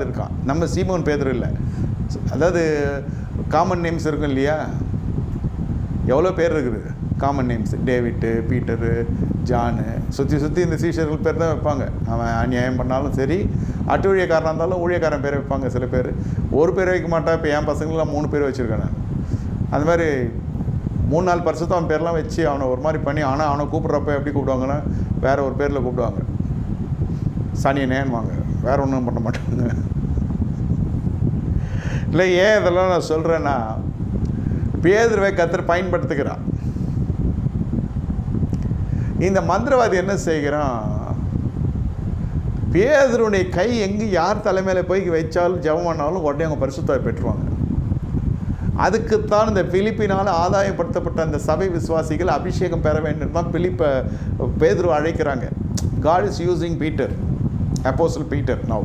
இருக்கான். நம்ம சீமோன் பேதுரு இல்லை. அதாவது காமன் நேம்ஸ் இருக்கும் இல்லையா, எவ்வளோ பேர் இருக்குது common names. David, Peter, John, சுற்றி இந்த சீஷர்கள் பேர் தான் வைப்பாங்க. அவன் அநியாயம் பண்ணாலும் சரி, அட்டு ஊழியக்காரனாக இருந்தாலும் ஊழியக்காரன் பேரை வைப்பாங்க. சில பேர் ஒரு பேர் வைக்க மாட்டா. இப்போ என் பசங்களாம் 3 பேர் வச்சுருக்கேன் நான். அந்த மாதிரி 3-4 பரிசுத்தம் அவன் பேர்லாம் வச்சு அவனை ஒரு மாதிரி பண்ணி, ஆனால் அவனை கூப்பிட்றப்ப எப்படி கூப்பிடுவாங்கன்னா வேறு ஒரு பேரில் கூப்பிடுவாங்க. சனியனேன்னுவாங்க, வேறு ஒன்றும் பண்ண மாட்டாங்க. இல்லை, ஏன் இதெல்லாம் நான் சொல்கிறேன்னா, பேதுருவை கர்த்தர் பயன்படுத்துகிறான். இந்த மந்திரவாதி என்ன செய்கிறான், பேதுருடைய கை எங்கே யார் தலைமையில் போய் வச்சாலும் ஜெபம் பண்ணாலும் உடனே அவங்க பரிசுத்தாவை பெற்றுவாங்க. அதுக்குத்தான் இந்த பிலிப்பினால் ஆதாயப்படுத்தப்பட்ட அந்த சபை விசுவாசிகள் அபிஷேகம் பெற வேண்டும் தான் பேதுரு அழைக்கிறாங்க. God is using Peter, Apostle Peter now.